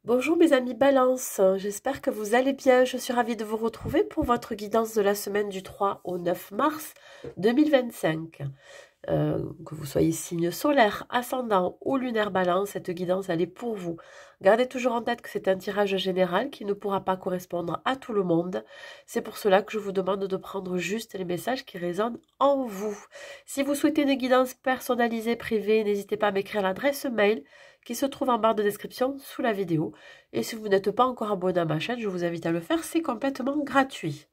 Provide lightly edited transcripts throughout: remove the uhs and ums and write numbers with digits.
Bonjour mes amis Balance, j'espère que vous allez bien. Je suis ravie de vous retrouver pour votre guidance de la semaine du 3 au 9 mars 2025. Que vous soyez signe solaire, ascendant ou lunaire Balance, cette guidance elle est pour vous. Gardez toujours en tête que c'est un tirage général qui ne pourra pas correspondre à tout le monde. C'est pour cela que je vous demande de prendre juste les messages qui résonnent en vous. Si vous souhaitez une guidance personnalisée privée, n'hésitez pas à m'écrire l'adresse mail qui se trouve en barre de description sous la vidéo. Et si vous n'êtes pas encore abonné à ma chaîne, je vous invite à le faire, c'est complètement gratuit.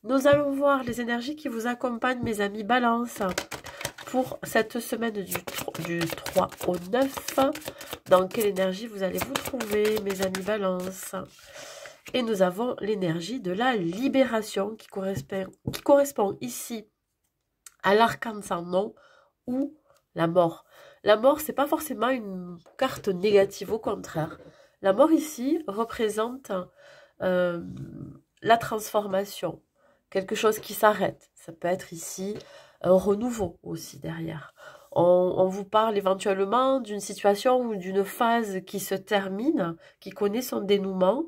Nous allons voir les énergies qui vous accompagnent, mes amis Balance, pour cette semaine du 3 au 9. Dans quelle énergie vous allez vous trouver, mes amis Balance? Et nous avons l'énergie de la libération qui correspond ici à l'arcane sans nom ou la mort. La mort, c'est pas forcément une carte négative, au contraire. La mort ici représente euh, la transformation, quelque chose qui s'arrête. Ça peut être ici un renouveau aussi derrière. On vous parle éventuellement d'une situation ou d'une phase qui se termine, qui connaît son dénouement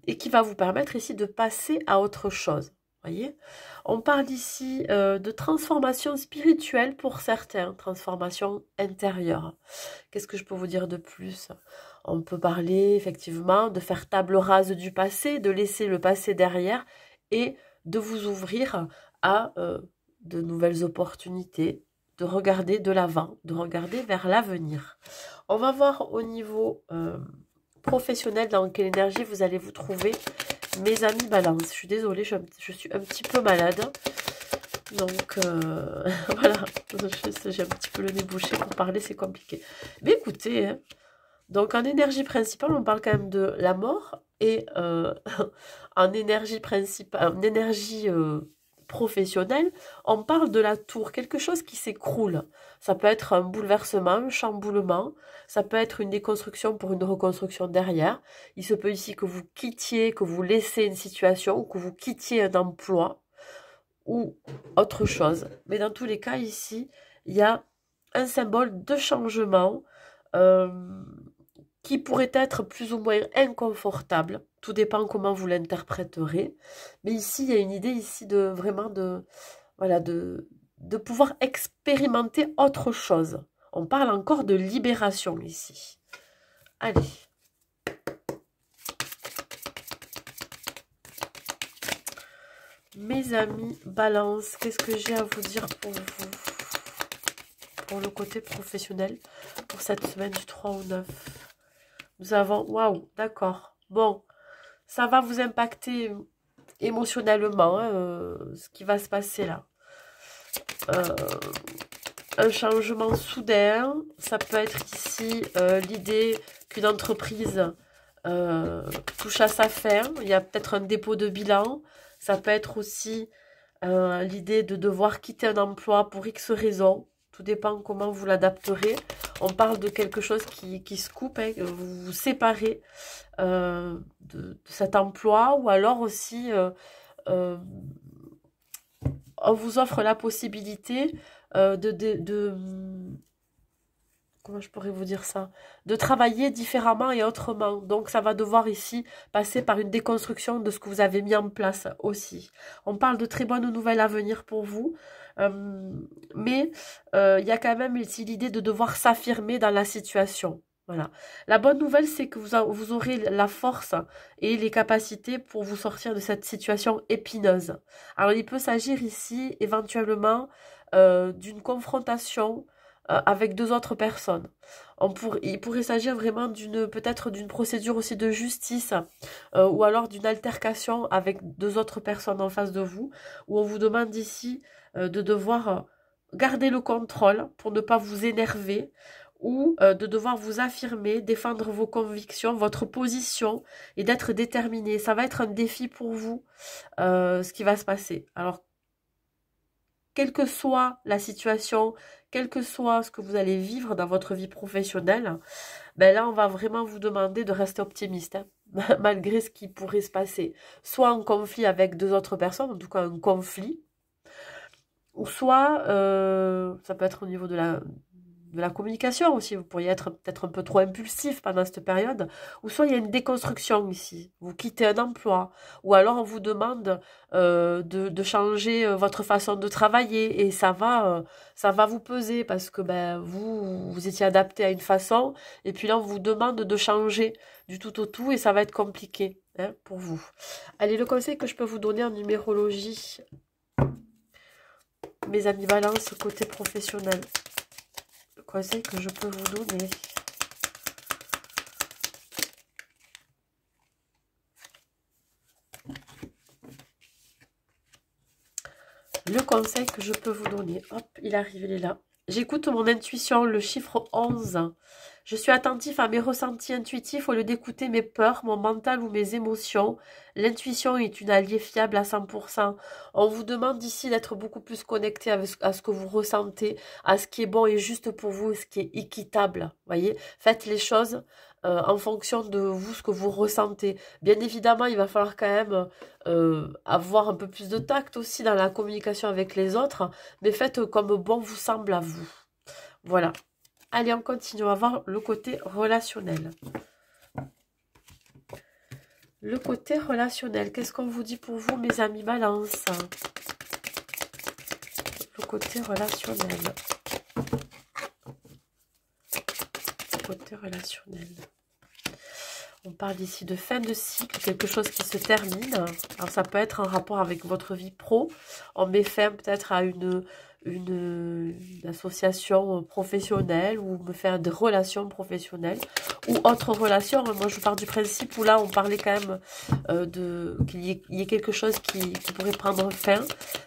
et qui va vous permettre ici de passer à autre chose. Voyez, on parle ici de transformation spirituelle pour certains, transformation intérieure. Qu'est-ce que je peux vous dire de plus? On peut parler effectivement de faire table rase du passé, de laisser le passé derrière et de vous ouvrir à de nouvelles opportunités, de regarder de l'avant, de regarder vers l'avenir. On va voir au niveau professionnel dans quelle énergie vous allez vous trouver. Mes amis Balance, je suis désolée, je suis un petit peu malade. Donc, voilà, j'ai un petit peu le nez bouché pour parler, c'est compliqué. Mais écoutez, hein, donc en énergie principale, on parle quand même de la mort. Et en énergie principale, en énergie professionnelle, on parle de la tour, quelque chose qui s'écroule. Ça peut être un bouleversement, un chamboulement, ça peut être une déconstruction pour une reconstruction derrière. Il se peut ici que vous quittiez, que vous laissiez une situation, ou que vous quittiez un emploi, ou autre chose. Mais dans tous les cas, ici, il y a un symbole de changement euh, qui pourrait être plus ou moins inconfortable. Tout dépend comment vous l'interpréterez. Mais ici, il y a une idée ici de vraiment voilà, de pouvoir expérimenter autre chose. On parle encore de libération ici. Allez. Mes amis, Balance, qu'est-ce que j'ai à vous dire pour vous? Pour le côté professionnel, pour cette semaine du 3 au 9. Nous avons, waouh, d'accord. Bon, ça va vous impacter émotionnellement, hein, ce qui va se passer là. Euh, un changement soudain, ça peut être ici l'idée qu'une entreprise touche à sa fin. Il y a peut-être un dépôt de bilan. Ça peut être aussi l'idée de devoir quitter un emploi pour X raisons. Tout dépend comment vous l'adapterez. On parle de quelque chose qui se coupe, hein, vous vous séparez de cet emploi, ou alors aussi euh, on vous offre la possibilité comment je pourrais vous dire ça, de travailler différemment et autrement. Donc ça va devoir ici passer par une déconstruction de ce que vous avez mis en place aussi. On parle de très bonnes nouvelles à venir pour vous, mais il y a quand même ici l'idée de devoir s'affirmer dans la situation. Voilà. La bonne nouvelle, c'est que vous aurez la force et les capacités pour vous sortir de cette situation épineuse. Alors, il peut s'agir ici éventuellement d'une confrontation avec deux autres personnes. Il pourrait s'agir vraiment peut-être d'une procédure aussi de justice ou alors d'une altercation avec deux autres personnes en face de vous, où on vous demande ici de devoir garder le contrôle pour ne pas vous énerver, ou de devoir vous affirmer, défendre vos convictions, votre position et d'être déterminé. Ça va être un défi pour vous, ce qui va se passer. Alors, quelle que soit la situation, quel que soit ce que vous allez vivre dans votre vie professionnelle, ben là, on va vraiment vous demander de rester optimiste, hein, malgré ce qui pourrait se passer. Soit en conflit avec deux autres personnes, en tout cas un conflit, ou soit, ça peut être au niveau de la communication aussi. Vous pourriez être peut-être un peu trop impulsif pendant cette période. Ou soit il y a une déconstruction ici. Vous quittez un emploi. Ou alors on vous demande de changer votre façon de travailler. Et ça va vous peser parce que ben, vous étiez adapté à une façon. Et puis là, on vous demande de changer du tout au tout. Et ça va être compliqué hein, pour vous. Allez, le conseil que je peux vous donner en numérologie, mes amis Balance, côté professionnel. Le conseil que je peux vous donner. Le conseil que je peux vous donner. Hop, il arrive, il est là. J'écoute mon intuition, le chiffre 11. Je suis attentif à mes ressentis intuitifs au lieu d'écouter mes peurs, mon mental ou mes émotions. L'intuition est une alliée fiable à 100%. On vous demande ici d'être beaucoup plus connecté à ce que vous ressentez, à ce qui est bon et juste pour vous, ce qui est équitable. Voyez, faites les choses en fonction de vous, ce que vous ressentez. Bien évidemment, il va falloir quand même avoir un peu plus de tact aussi dans la communication avec les autres, mais faites comme bon vous semble à vous. Voilà. Allez, on continue, on va voir le côté relationnel. Le côté relationnel, qu'est-ce qu'on vous dit pour vous, mes amis Balance? Le côté relationnel. Le côté relationnel. On parle ici de fin de cycle, quelque chose qui se termine. Alors ça peut être en rapport avec votre vie pro. On met fin peut-être à une association professionnelle ou me faire des relations professionnelles ou autre relation. Moi je pars du principe où là on parlait quand même qu'il y ait quelque chose qui pourrait prendre fin.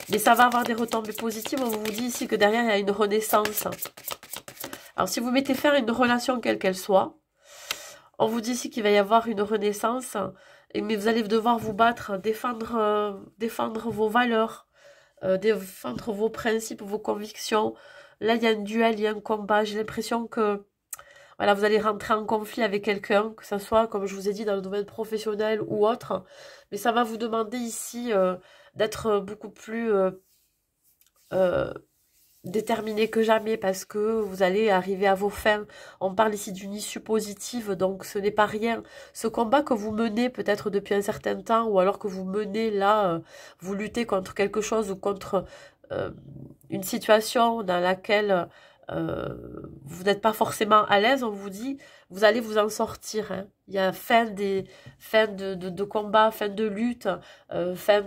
Mais ça va avoir des retombées positives. On vous dit ici que derrière il y a une renaissance. Alors si vous mettez fin à une relation quelle qu'elle soit, on vous dit ici qu'il va y avoir une renaissance, mais vous allez devoir vous battre, défendre vos valeurs, défendre vos principes, vos convictions. Là, il y a un duel, il y a un combat. J'ai l'impression que voilà, vous allez rentrer en conflit avec quelqu'un, que ce soit, comme je vous ai dit, dans le domaine professionnel ou autre. Mais ça va vous demander ici d'être beaucoup plus déterminé que jamais parce que vous allez arriver à vos fins. On parle ici d'une issue positive, donc ce n'est pas rien. Ce combat que vous menez peut-être depuis un certain temps ou alors que vous menez là, vous luttez contre quelque chose ou contre une situation dans laquelle vous n'êtes pas forcément à l'aise, on vous dit, vous allez vous en sortir. Hein. Il y a fin de combat, fin de lutte, fin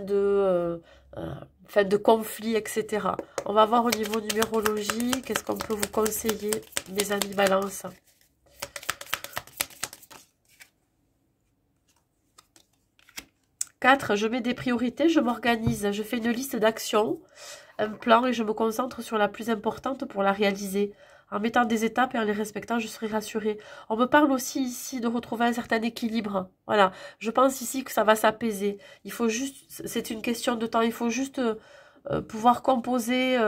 de conflit, etc. On va voir au niveau numérologie, qu'est-ce qu'on peut vous conseiller, mes amis Balance. Quatre, je mets des priorités, je m'organise, je fais une liste d'actions, un plan et je me concentre sur la plus importante pour la réaliser. En mettant des étapes et en les respectant, je serai rassurée. On me parle aussi ici de retrouver un certain équilibre. Voilà, je pense ici que ça va s'apaiser. Il faut juste, c'est une question de temps, il faut juste pouvoir composer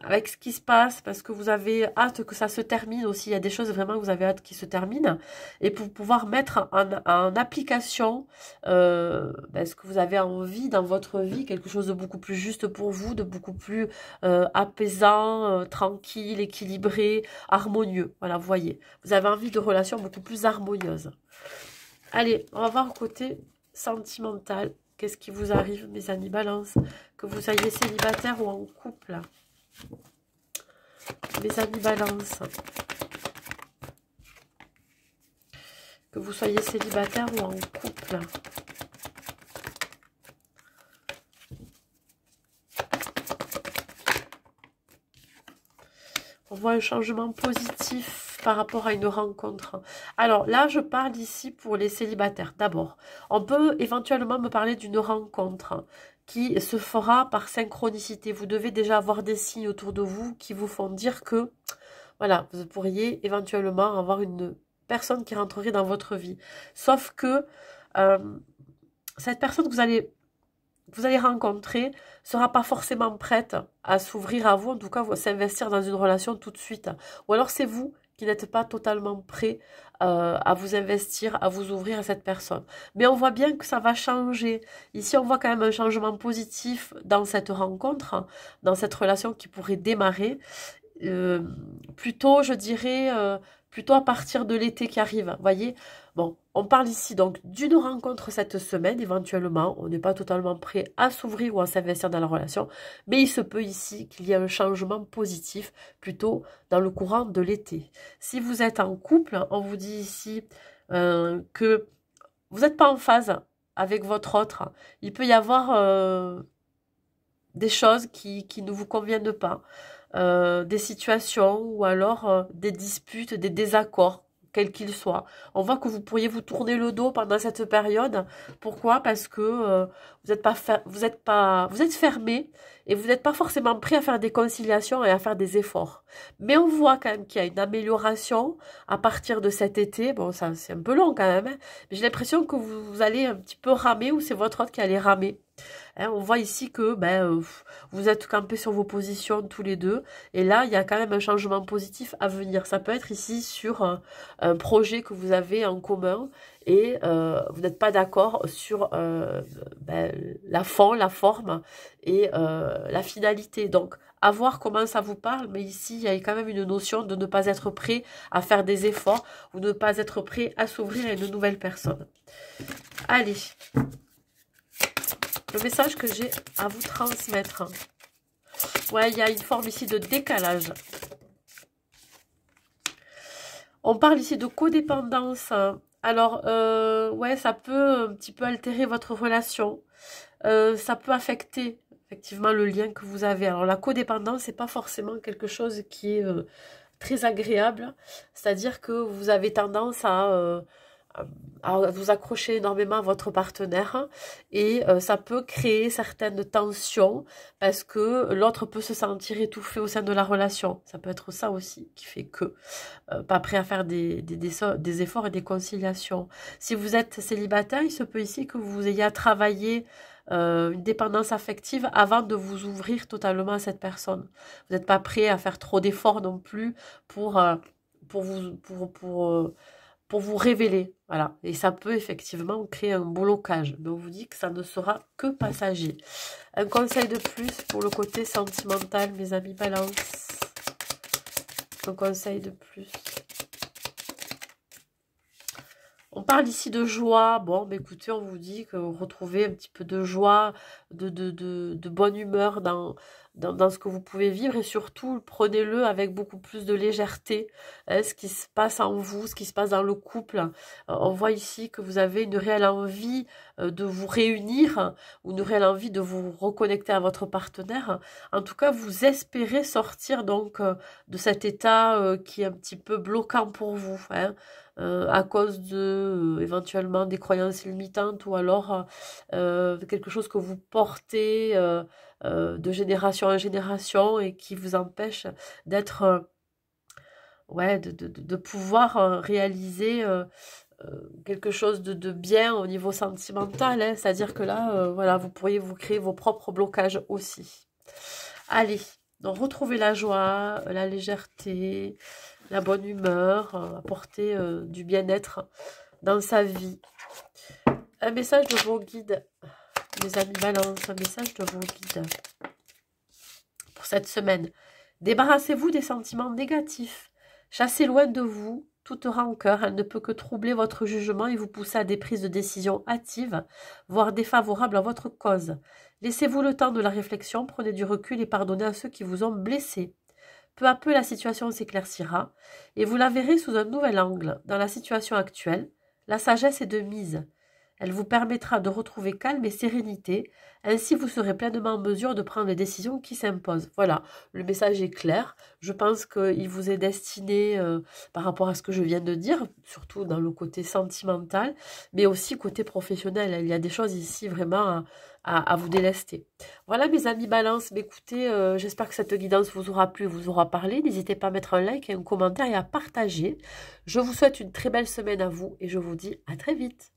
avec ce qui se passe parce que vous avez hâte que ça se termine aussi. Il y a des choses vraiment que vous avez hâte qui se terminent. Et pour pouvoir mettre en application ce que vous avez envie dans votre vie, quelque chose de beaucoup plus juste pour vous, de beaucoup plus apaisant, tranquille, équilibré, harmonieux. Voilà, vous voyez. Vous avez envie de relations beaucoup plus harmonieuses. Allez, on va voir le côté sentimental. Qu'est-ce qui vous arrive, mes amis Balance? Que vous soyez célibataire ou en couple. Mes amis Balance. Que vous soyez célibataire ou en couple. On voit un changement positif par rapport à une rencontre. Alors là, je parle ici pour les célibataires. D'abord, on peut éventuellement me parler d'une rencontre qui se fera par synchronicité. Vous devez déjà avoir des signes autour de vous qui vous font dire que, voilà, vous pourriez éventuellement avoir une personne qui rentrerait dans votre vie. Sauf que cette personne que vous allez rencontrer sera pas forcément prête à s'ouvrir à vous, en tout cas, s'investir dans une relation tout de suite. Ou alors c'est vous qui n'êtes pas totalement prêt à vous investir, à vous ouvrir à cette personne. Mais on voit bien que ça va changer. Ici, on voit quand même un changement positif dans cette rencontre, dans cette relation qui pourrait démarrer. plutôt, je dirais, plutôt à partir de l'été qui arrive, voyez. Bon, on parle ici donc d'une rencontre cette semaine, éventuellement. On n'est pas totalement prêt à s'ouvrir ou à s'investir dans la relation, mais il se peut ici qu'il y ait un changement positif, plutôt dans le courant de l'été. Si vous êtes en couple, on vous dit ici que vous n'êtes pas en phase avec votre autre. Il peut y avoir des choses qui ne vous conviennent pas, des situations ou alors des disputes, des désaccords, quels qu'ils soient. On voit que vous pourriez vous tourner le dos pendant cette période. Pourquoi? Parce que vous êtes fermé et vous n'êtes pas forcément prêt à faire des conciliations et à faire des efforts. Mais on voit quand même qu'il y a une amélioration à partir de cet été. Bon, ça c'est un peu long quand même, hein, mais j'ai l'impression que vous allez un petit peu ramer ou c'est votre autre qui allait ramer. Hein, on voit ici que vous êtes campés sur vos positions tous les deux. Et là, il y a quand même un changement positif à venir. Ça peut être ici sur un projet que vous avez en commun et vous n'êtes pas d'accord sur la forme et la finalité. Donc, à voir comment ça vous parle. Mais ici, il y a quand même une notion de ne pas être prêt à faire des efforts ou ne pas être prêt à s'ouvrir à une nouvelle personne. Allez. Le message que j'ai à vous transmettre. Ouais, il y a une forme ici de décalage. On parle ici de codépendance. Alors, ouais, ça peut un petit peu altérer votre relation. Ça peut affecter effectivement le lien que vous avez. Alors, la codépendance, c'est pas forcément quelque chose qui est très agréable. C'est-à-dire que vous avez tendance à vous accrocher énormément à votre partenaire et ça peut créer certaines tensions parce que l'autre peut se sentir étouffé au sein de la relation. Ça peut être ça aussi qui fait que pas prêt à faire des efforts et des conciliations. Si vous êtes célibataire, il se peut ici que vous ayez à travailler une dépendance affective avant de vous ouvrir totalement à cette personne. Vous n'êtes pas prêt à faire trop d'efforts non plus pour vous révéler. Voilà. Et ça peut effectivement créer un blocage. Mais on vous dit que ça ne sera que passager. Un conseil de plus pour le côté sentimental, mes amis Balance. Un conseil de plus. On parle ici de joie. Bon, mais écoutez, on vous dit que vous retrouvez un petit peu de joie, de bonne humeur dans ce que vous pouvez vivre. Et surtout, prenez-le avec beaucoup plus de légèreté. Hein, ce qui se passe en vous, ce qui se passe dans le couple. On voit ici que vous avez une réelle envie de vous réunir ou une réelle envie de vous reconnecter à votre partenaire. En tout cas, vous espérez sortir donc de cet état qui est un petit peu bloquant pour vous. Hein. À cause de éventuellement des croyances limitantes ou alors quelque chose que vous portez de génération en génération et qui vous empêche d'être de pouvoir réaliser quelque chose de bien au niveau sentimental, hein. C'est-à-dire que là voilà, vous pourriez vous créer vos propres blocages aussi. Allez, donc retrouvez la joie, la légèreté, la bonne humeur, apporter du bien-être dans sa vie. Un message de vos guides, mes amis Balance, un message de vos guides pour cette semaine. Débarrassez-vous des sentiments négatifs. Chassez loin de vous toute rancœur. Elle ne peut que troubler votre jugement et vous pousser à des prises de décision hâtives, voire défavorables à votre cause. Laissez-vous le temps de la réflexion, prenez du recul et pardonnez à ceux qui vous ont blessé. Peu à peu, la situation s'éclaircira et vous la verrez sous un nouvel angle. Dans la situation actuelle, la sagesse est de mise. Elle vous permettra de retrouver calme et sérénité. Ainsi, vous serez pleinement en mesure de prendre les décisions qui s'imposent. Voilà, le message est clair. Je pense qu'il vous est destiné par rapport à ce que je viens de dire, surtout dans le côté sentimental, mais aussi côté professionnel. Il y a des choses ici vraiment à vous délester. Voilà mes amis Balance, mais écoutez, j'espère que cette guidance vous aura plu, vous aura parlé. N'hésitez pas à mettre un like, un commentaire et à partager. Je vous souhaite une très belle semaine à vous et je vous dis à très vite.